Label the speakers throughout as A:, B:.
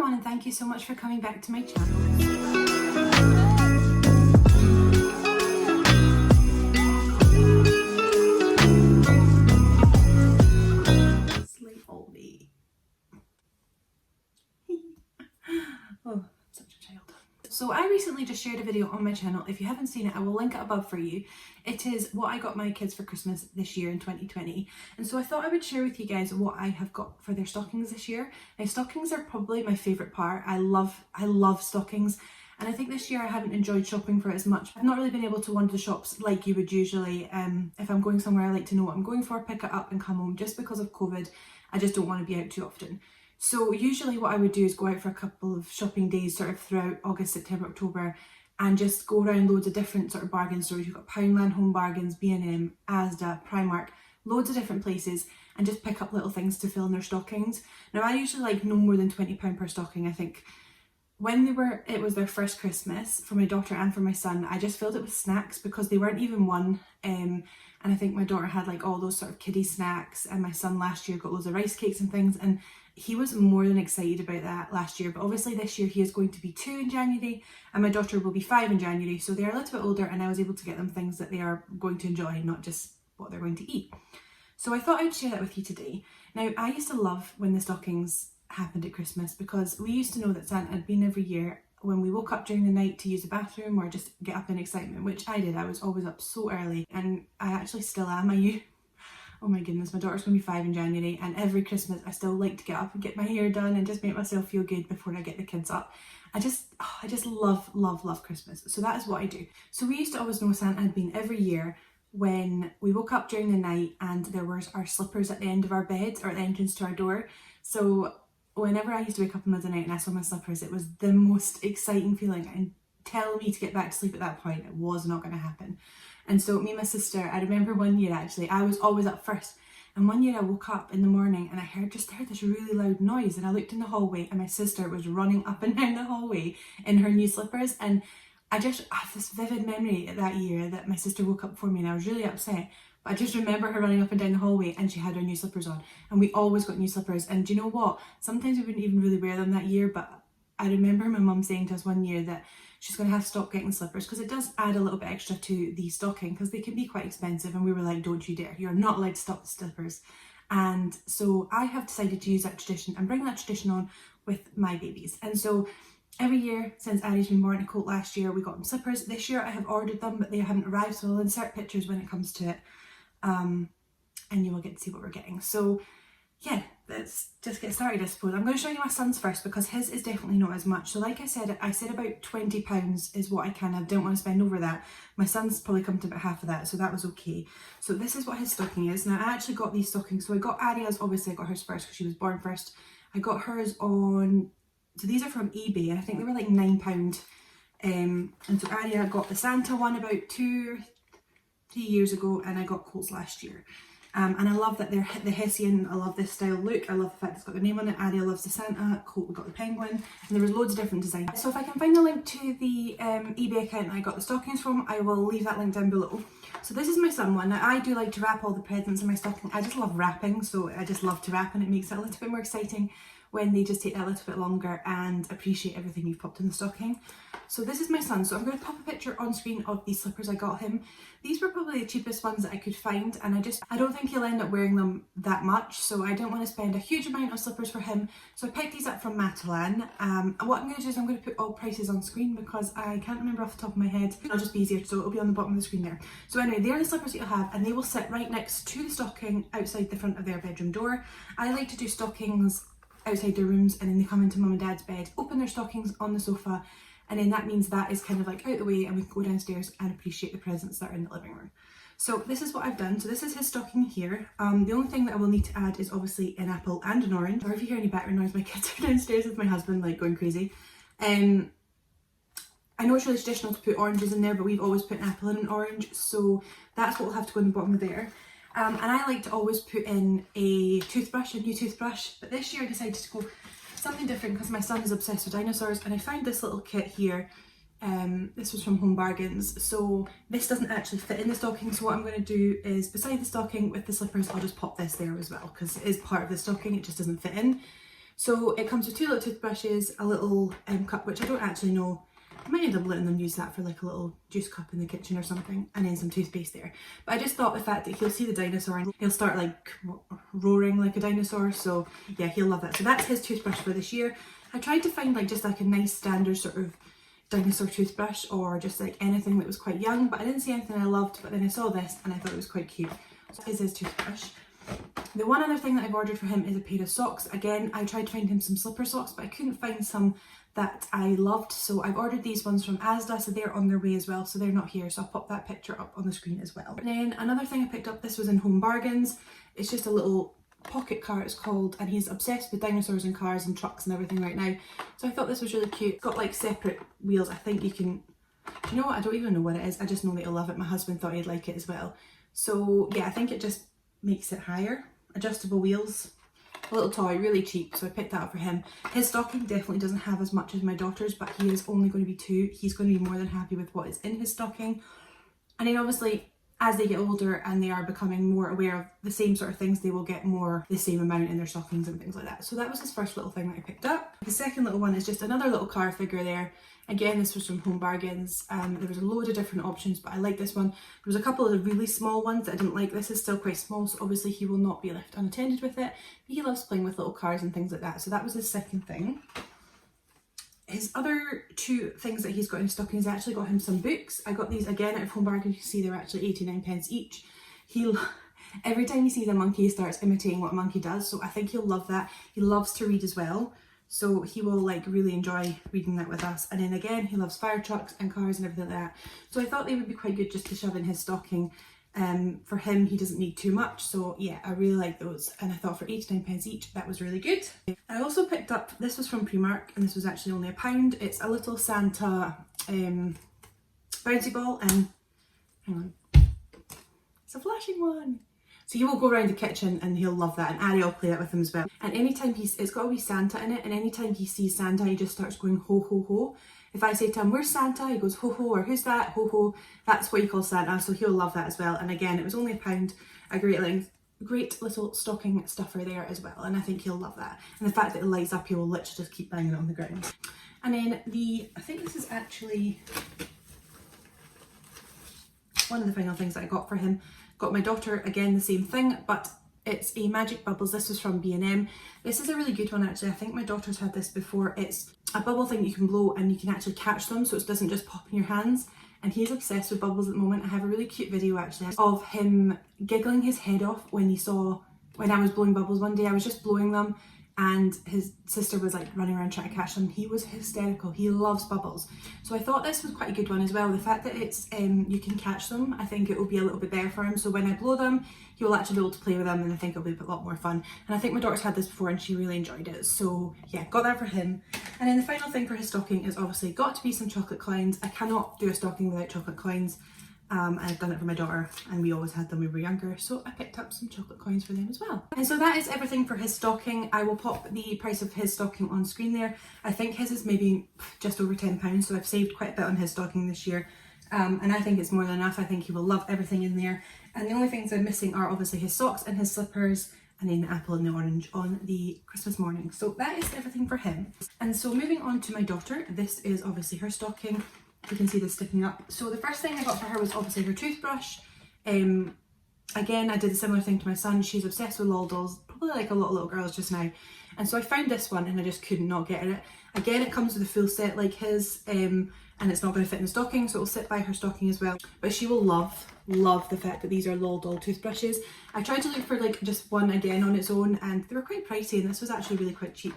A: everyone, and thank you so much for coming back to my channel. Sleep all day. Oh, such a child. So I recently just shared a video on my channel. If you haven't seen it, I will link it above for you. It is what I got my kids for Christmas this year in 2020. And so I thought I would share with you guys what I have got for their stockings this year. Now, stockings are probably my favourite part. I love stockings. And I think this year I haven't enjoyed shopping for it as much. I've not really been able to wander the shops like you would usually. If I'm going somewhere, I like to know what I'm going for, pick it up and come home. Just because of COVID, I just don't want to be out too often. So usually what I would do is go out for a couple of shopping days sort of throughout August, September, October, and just go around loads of different sort of bargain stores. You've got Poundland, Home Bargains, B&M, Asda, Primark, loads of different places, and just pick up little things to fill in their stockings. Now I usually like no more than £20 per stocking. I think when it was their first Christmas for my daughter and for my son, I just filled it with snacks because they weren't even one. And I think my daughter had like all those sort of kiddie snacks, and my son last year got loads of rice cakes and things, and he was more than excited about that last year. But obviously this year he is going to be 2 in January and my daughter will be 5 in January, so they're a little bit older, and I was able to get them things that they are going to enjoy, not just what they're going to eat. So I thought I'd share that with you today. Now, I used to love when the stockings happened at Christmas because we used to know that Santa had been every year when we woke up during the night to use the bathroom or just get up in excitement, which I did. I was always up so early, and I actually still am. Oh my goodness, my daughter's going to be 5 in January, and every Christmas I still like to get up and get my hair done and just make myself feel good before I get the kids up. I just love Christmas. So that is what I do. So we used to always know Santa had been every year when we woke up during the night and there was our slippers at the end of our bed or at the entrance to our door. So whenever I used to wake up in the middle of the night and I saw my slippers, it was the most exciting feeling, and tell me to get back to sleep at that point, it was not going to happen. And so me and my sister, I remember one year actually, I was always up first, and one year I woke up in the morning and I just heard this really loud noise, and I looked in the hallway and my sister was running up and down the hallway in her new slippers, and I just have this vivid memory that year that my sister woke up for me and I was really upset. But I just remember her running up and down the hallway and she had her new slippers on, and we always got new slippers. And do you know what? Sometimes we wouldn't even really wear them that year, but I remember my mum saying to us one year that she's going to have to stop getting slippers because it does add a little bit extra to the stocking because they can be quite expensive, and we were like, don't you dare, you're not allowed to stop the slippers. And so I have decided to use that tradition and bring that tradition on with my babies. And so every year since Addie's been born, Colt last year, we got them slippers. This year I have ordered them, but they haven't arrived, so I'll insert pictures when it comes to it, and you will get to see what we're getting. So yeah, let's just get started, I suppose. I'm going to show you my son's first because his is definitely not as much. So like I said about £20 is what I didn't want to spend over that. My son's probably come to about half of that, so that was okay. So this is what his stocking is. Now I actually got these stockings, so I got Aria's, obviously I got hers first because she was born first. I got hers on, so these are from eBay, and I think they were like £9. And so Aria got the Santa one about 2 or 3 years ago, and I got Colt's last year. And I love that they're the Hessian. I love this style look. I love the fact it's got their name on it. Aria loves the Santa. Colt, we got the penguin. And there was loads of different designs. So if I can find the link to the eBay account I got the stockings from, I will leave that link down below. So this is my son one. Now I do like to wrap all the presents in my stocking. I just love wrapping, so I just love to wrap, and it makes it a little bit more exciting when they just take that a little bit longer and appreciate everything you've popped in the stocking. So this is my son. So I'm going to pop a picture on screen of these slippers I got him. These were probably the cheapest ones that I could find, and I don't think he'll end up wearing them that much, so I don't want to spend a huge amount of slippers for him. So I picked these up from Matalan. What I'm going to do is I'm going to put all prices on screen because I can't remember off the top of my head. It'll just be easier, so it'll be on the bottom of the screen there. So anyway, they're the slippers that you'll have, and they will sit right next to the stocking outside the front of their bedroom door. I like to do stockings outside their rooms, and then they come into mum and dad's bed, open their stockings on the sofa, and then that means that is kind of like out the way and we can go downstairs and appreciate the presents that are in the living room. So this is what I've done. So this is his stocking here. The only thing that I will need to add is obviously an apple and an orange. Or if you hear any background noise, my kids are downstairs with my husband like going crazy. I know it's really traditional to put oranges in there, but we've always put an apple and an orange, so that's what will have to go in the bottom of there. And I like to always put in a toothbrush, a new toothbrush, but this year I decided to go something different because my son is obsessed with dinosaurs, and I found this little kit here. This was from Home Bargains, so this doesn't actually fit in the stocking, so what I'm going to do is beside the stocking with the slippers, I'll just pop this there as well because it is part of the stocking, it just doesn't fit in. So it comes with 2 little toothbrushes, a little cup, which I don't actually know. I might end up letting them use that for like a little juice cup in the kitchen or something, and then some toothpaste there. But I just thought the fact that he'll see the dinosaur and he'll start like roaring like a dinosaur, so yeah, he'll love that. So that's his toothbrush for this year. I tried to find like just like a nice standard sort of dinosaur toothbrush or just like anything that was quite young, but I didn't see anything I loved, but then I saw this and I thought it was quite cute. So this is his toothbrush. The one other thing that I've ordered for him is a pair of socks. Again, I tried to find him some slipper socks, but I couldn't find some that I loved, so I've ordered these ones from Asda, so they're on their way as well, so they're not here, so I'll pop that picture up on the screen as well. And then another thing I picked up, this was in Home Bargains. It's just a little pocket car, it's called, and he's obsessed with dinosaurs and cars and trucks and everything right now, so I thought this was really cute. It's got like separate wheels. I think you can, do you know what, I don't even know what it is, I just know that he'll love it. My husband thought he'd like it as well, so yeah, I think it just makes it higher. Adjustable wheels, a little toy, really cheap, so I picked that up for him. His stocking definitely doesn't have as much as my daughter's, but he is only going to be 2. He's going to be more than happy with what is in his stocking. And then obviously as they get older and they are becoming more aware of the same sort of things, they will get more the same amount in their stockings and things like that. So that was his first little thing that I picked up. The second little one is just another little car figure there. Again, this was from Home Bargains. There was a load of different options, but I like this one. There was a couple of really small ones that I didn't like. This is still quite small, so obviously he will not be left unattended with it. But he loves playing with little cars and things like that. So that was his second thing. His other 2 things that he's got in his stockings, I actually got him some books. I got these again out of Home Bargains. You can see they're actually 89p each. Every time he sees a monkey, he starts imitating what a monkey does, so I think he'll love that. He loves to read as well, so he will like really enjoy reading that with us. And then again, he loves fire trucks and cars and everything like that, so I thought they would be quite good just to shove in his stocking. For him, he doesn't need too much, so yeah, I really like those, and I thought for 89p each that was really good. I also picked up, this was from Primark, and this was actually only £1. It's a little Santa bouncy ball, and hang on, it's a flashing one. So he will go around the kitchen and he'll love that, and Ari will play that with him as well. And anytime it's got a wee Santa in it, and anytime he sees Santa, he just starts going ho ho ho. If I say to him, "Where's Santa?" he goes ho ho, or "Who's that?" ho ho. That's what he calls Santa, so he'll love that as well. And again, it was only £1, a great little stocking stuffer there as well, and I think he'll love that. And the fact that it lights up, he will literally just keep banging it on the ground. And then I think this is actually one of the final things that I got for him. Got my daughter, again, the same thing, but it's a Magic Bubbles. This was from B&M. This is a really good one actually. I think my daughter's had this before. It's a bubble thing you can blow and you can actually catch them, so it doesn't just pop in your hands. And he's obsessed with bubbles at the moment. I have a really cute video actually of him giggling his head off when I was blowing bubbles one day. I was just blowing them and his sister was like running around trying to catch them. He was hysterical. He loves bubbles. So I thought this was quite a good one as well. The fact that it's you can catch them, I think it will be a little bit better for him. So when I blow them, he will actually be able to play with them, and I think it'll be a lot more fun. And I think my daughter's had this before and she really enjoyed it. So yeah, got that for him. And then the final thing for his stocking is obviously got to be some chocolate coins. I cannot do a stocking without chocolate coins. I've done it for my daughter and we always had them when we were younger, so I picked up some chocolate coins for them as well. And so that is everything for his stocking. I will pop the price of his stocking on screen there. I think his is maybe just over £10, so I've saved quite a bit on his stocking this year. And I think it's more than enough. I think he will love everything in there. And the only things I'm missing are obviously his socks and his slippers, and then the apple and the orange on the Christmas morning. So that is everything for him. And so moving on to my daughter, this is obviously her stocking. You can see this sticking up. So the first thing I got for her was obviously her toothbrush. Again, I did a similar thing to my son. She's obsessed with lol dolls, probably like a lot of little girls just now. And so I found this one and I just could not get it. Again, it comes with a full set like his, and it's not going to fit in the stocking, so it'll sit by her stocking as well. But she will love the fact that these are lol doll toothbrushes. I tried to look for like just one again on its own, and they were quite pricey, and this was actually really quite cheap.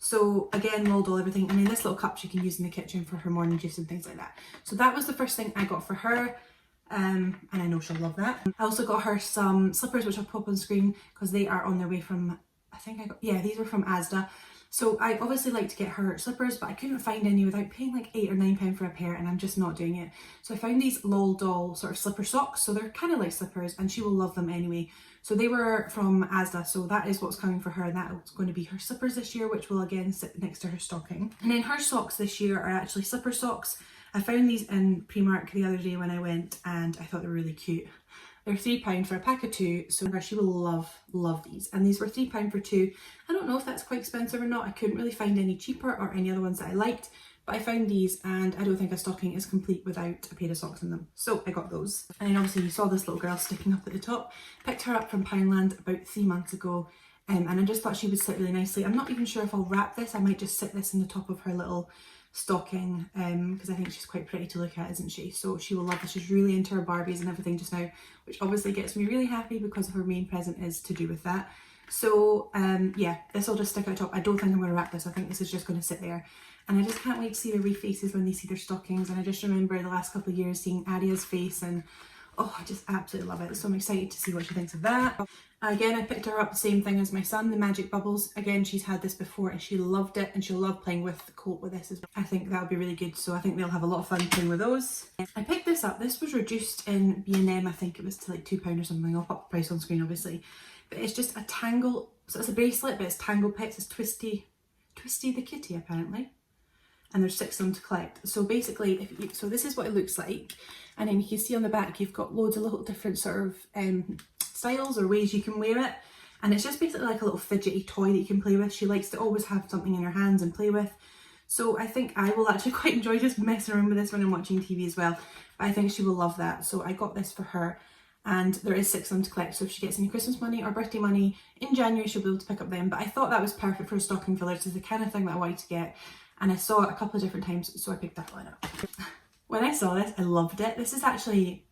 A: So again, lol doll everything, and then this little cup she can use in the kitchen for her morning juice and things like that. So that was the first thing I got for her, and I know she'll love that. I also got her some slippers, which I'll pop on screen because they are on their way from, these were from Asda. So I obviously like to get her slippers, but I couldn't find any without paying like £8 or £9 for a pair, and I'm just not doing it. So I found these lol doll sort of slipper socks, so they're kind of like slippers and she will love them anyway. So they were from Asda, so that is what's coming for her, and that's going to be her slippers this year, which will again sit next to her stocking. And then her socks this year are actually slipper socks. I found these in Primark the other day when I went, and I thought they were really cute. They're £3 for a pack of 2, so she will love these. And these were £3 for 2. I don't know if that's quite expensive or not. I couldn't really find any cheaper or any other ones that I liked, but I found these, and I don't think a stocking is complete without a pair of socks in them. So I got those. And then obviously you saw this little girl sticking up at the top. Picked her up from Poundland about 3 months ago, and I just thought she would sit really nicely. I'm not even sure if I'll wrap this. I might just sit this in the top of her little stocking, because I think she's quite pretty to look at, isn't she? So she will love this. She's really into her Barbies and everything just now, which obviously gets me really happy because her main present is to do with that. So yeah, this will just stick out top. I don't think I'm going to wrap this. I think this is just going to sit there, and I just can't wait to see their wee faces when they see their stockings. And I just remember the last couple of years seeing Aria's face, and oh, I just absolutely love it. So I'm excited to see what she thinks of that. Again, I picked her up the same thing as my son, the Magic Bubbles. Again, she's had this before and she loved it, and she'll love playing with the coat with this as well. I think that'll be really good, so I think they'll have a lot of fun playing with those. I picked this up. This was reduced in B&M, I think it was to like £2 or something. I'll pop the price on screen obviously. But it's just a tangle, so it's a bracelet, but it's Tangle Pets. It's Twisty the kitty apparently. And there's 6 of them to collect. So basically, so this is what it looks like. And then you can see on the back, you've got loads of little different sort of styles or ways you can wear it. And it's just basically like a little fidgety toy that you can play with. She likes to always have something in her hands and play with. So I think I will actually quite enjoy just messing around with this when I'm watching TV as well. But I think she will love that. So I got this for her. And there is 6 of them to collect, so if she gets any Christmas money or birthday money in January, she'll be able to pick up them. But I thought that was perfect for a stocking filler. This is the kind of thing that I wanted to get, and I saw it a couple of different times, so I picked that one up. When I saw this, I loved it. This is actually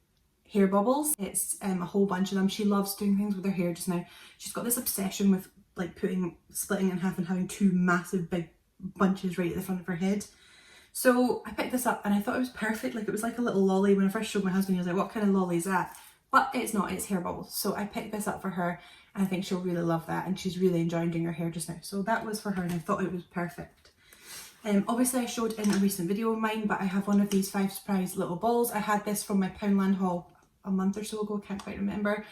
A: hair bubbles. It's a whole bunch of them. She loves doing things with her hair just now. She's got this obsession with like splitting in half and having 2 massive big bunches right at the front of her head. So I picked this up and I thought it was perfect. Like, it was like a little lolly. When I first showed my husband, he was like, what kind of lolly is that? But it's not, it's hair bubbles. So I picked this up for her, and I think she'll really love that, and she's really enjoying doing her hair just now. So that was for her, and I thought it was perfect. Obviously I showed in a recent video of mine, but I have one of these 5 surprise little balls. I had this from my Poundland haul a month or so ago, I can't quite remember.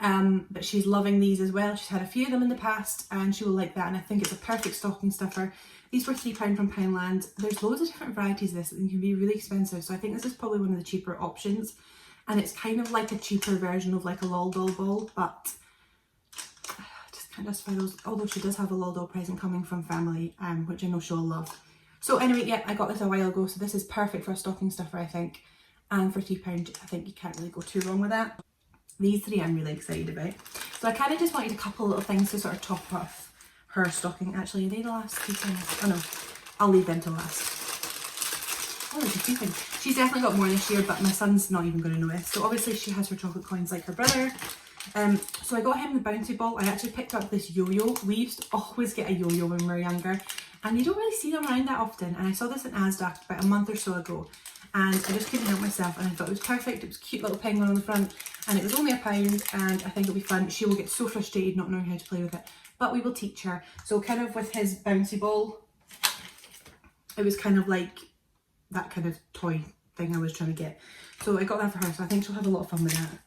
A: But she's loving these as well. She's had a few of them in the past, and she will like that, and I think it's a perfect stocking stuffer. These were £3 from Poundland. There's loads of different varieties of this, and can be really expensive, so I think this is probably one of the cheaper options. And it's kind of like a cheaper version of like a Lol Doll ball, but I just can't justify those. Although she does have a Lol Doll present coming from family, which I know she'll love. So anyway, yeah, I got this a while ago, so this is perfect for a stocking stuffer, I think. And for £3, I think you can't really go too wrong with that. These 3 I'm really excited about. So I kind of just wanted a couple little things to sort of top off her stocking. Actually, are they the last 2 things? Oh no, I'll leave them to last. Oh, there's a few things. She's definitely got more this year, but my son's not even going to notice. So obviously she has her chocolate coins like her brother. So I got him the bouncy ball. I actually picked up this yo-yo. We used to always get a yo-yo when we were younger, and you don't really see them around that often. And I saw this in Asda about a month or so ago, and I just couldn't help myself, and I thought it was perfect. It was a cute little penguin on the front, and it was only £1, and I think it'll be fun. She will get so frustrated not knowing how to play with it, but we will teach her. So kind of with his bouncy ball, it was kind of like that kind of toy thing I was trying to get. So I got that for her, so I think she'll have a lot of fun with that.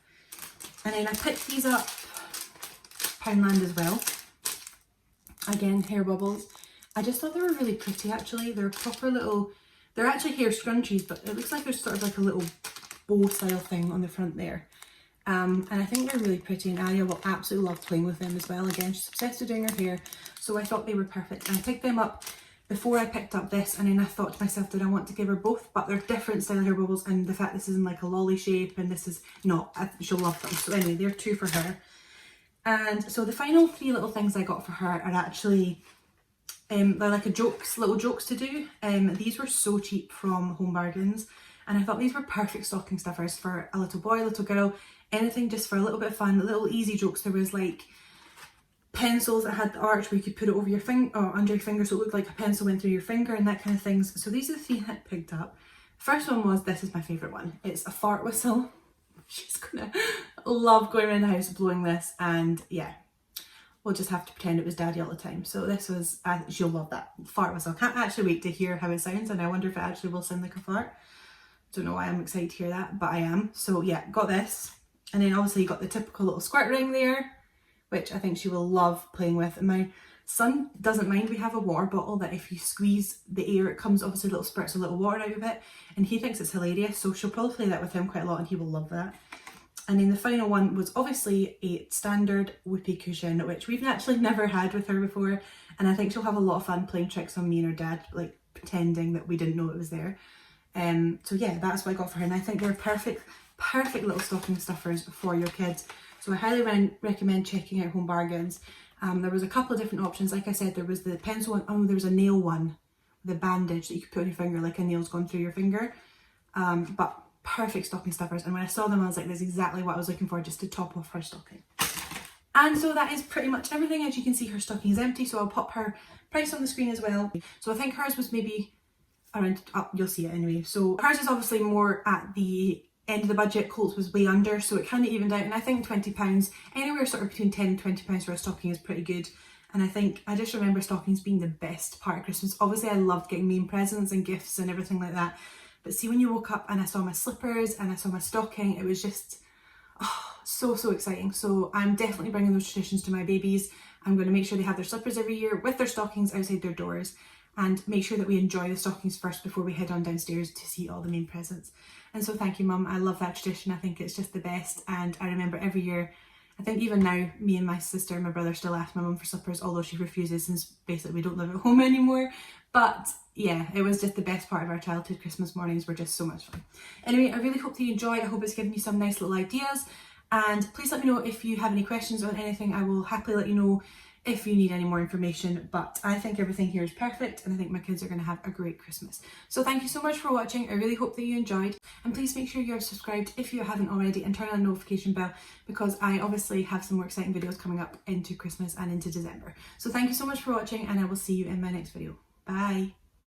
A: And then I picked these up Poundland as well. Again, hair bubbles. I just thought they were really pretty actually. They're proper little, they're actually hair scrunchies, but it looks like there's sort of like a little bow style thing on the front there. And I think they're really pretty, and Aria will absolutely love playing with them as well. Again, she's obsessed with doing her hair, so I thought they were perfect. And I picked them up before I picked up this, and then I thought to myself, did I want to give her both? But they're different style hair bubbles, and the fact this is in like a lolly shape and this is not, she'll love them. So anyway, they're 2 for her. And so the final 3 little things I got for her are actually, they're like little jokes to do. These were so cheap from Home Bargains, and I thought these were perfect stocking stuffers for a little boy, little girl, anything just for a little bit of fun, little easy jokes. There was like pencils that had the arch where you could put it over your finger or under your finger, so it looked like a pencil went through your finger and that kind of things. So these are the 3 that I picked up. First one was, this is my favourite one. It's a fart whistle. She's gonna love going around the house blowing this, and yeah, we'll just have to pretend it was Daddy all the time. So this was, she'll love that fart whistle. Can't actually wait to hear how it sounds, and I wonder if it actually will sound like a fart. Don't know why I'm excited to hear that, but I am. So yeah, got this. And then obviously you got the typical little squirt ring there, which I think she will love playing with. And my son doesn't mind. We have a water bottle that if you squeeze the air, it comes obviously little spurts of little water out of it, and he thinks it's hilarious, so she'll probably play that with him quite a lot, and he will love that. And then the final one was obviously a standard whoopee cushion, which we've actually never had with her before. And I think she'll have a lot of fun playing tricks on me and her dad, like pretending that we didn't know it was there. So yeah, that's what I got for her. And I think they're perfect little stocking stuffers for your kids. So I highly recommend checking out Home Bargains. There was a couple of different options. Like I said, there was the pencil one. Oh, there was a nail one, the bandage that you could put on your finger, like a nail's gone through your finger. But perfect stocking stuffers. And when I saw them, I was like, that's exactly what I was looking for, just to top off her stocking. And so that is pretty much everything. As you can see, her stocking is empty, so I'll pop her price on the screen as well. So I think hers was maybe around, you'll see it anyway. So hers is obviously more at the end of the budget. Colt's was way under, so it kind of evened out. And I think £20, anywhere sort of between £10 and £20 for a stocking is pretty good. And I just remember stockings being the best part of Christmas. Obviously I loved getting main presents and gifts and everything like that. But see, when you woke up and I saw my slippers and I saw my stocking, it was just so exciting. So I'm definitely bringing those traditions to my babies. I'm going to make sure they have their slippers every year with their stockings outside their doors, and make sure that we enjoy the stockings first before we head on downstairs to see all the main presents. And so thank you, Mum. I love that tradition. I think it's just the best. And I remember every year, I think even now, me and my sister and my brother still ask my mum for slippers, although she refuses since basically we don't live at home anymore. But yeah, it was just the best part of our childhood. Christmas mornings were just so much fun. Anyway, I really hope that you enjoy. I hope it's given you some nice little ideas. And please let me know if you have any questions on anything. I will happily let you know if you need any more information. But I think everything here is perfect, and I think my kids are going to have a great Christmas. So thank you so much for watching. I really hope that you enjoyed. And please make sure you're subscribed if you haven't already, and turn on the notification bell, because I obviously have some more exciting videos coming up into Christmas and into December. So thank you so much for watching, and I will see you in my next video. Bye.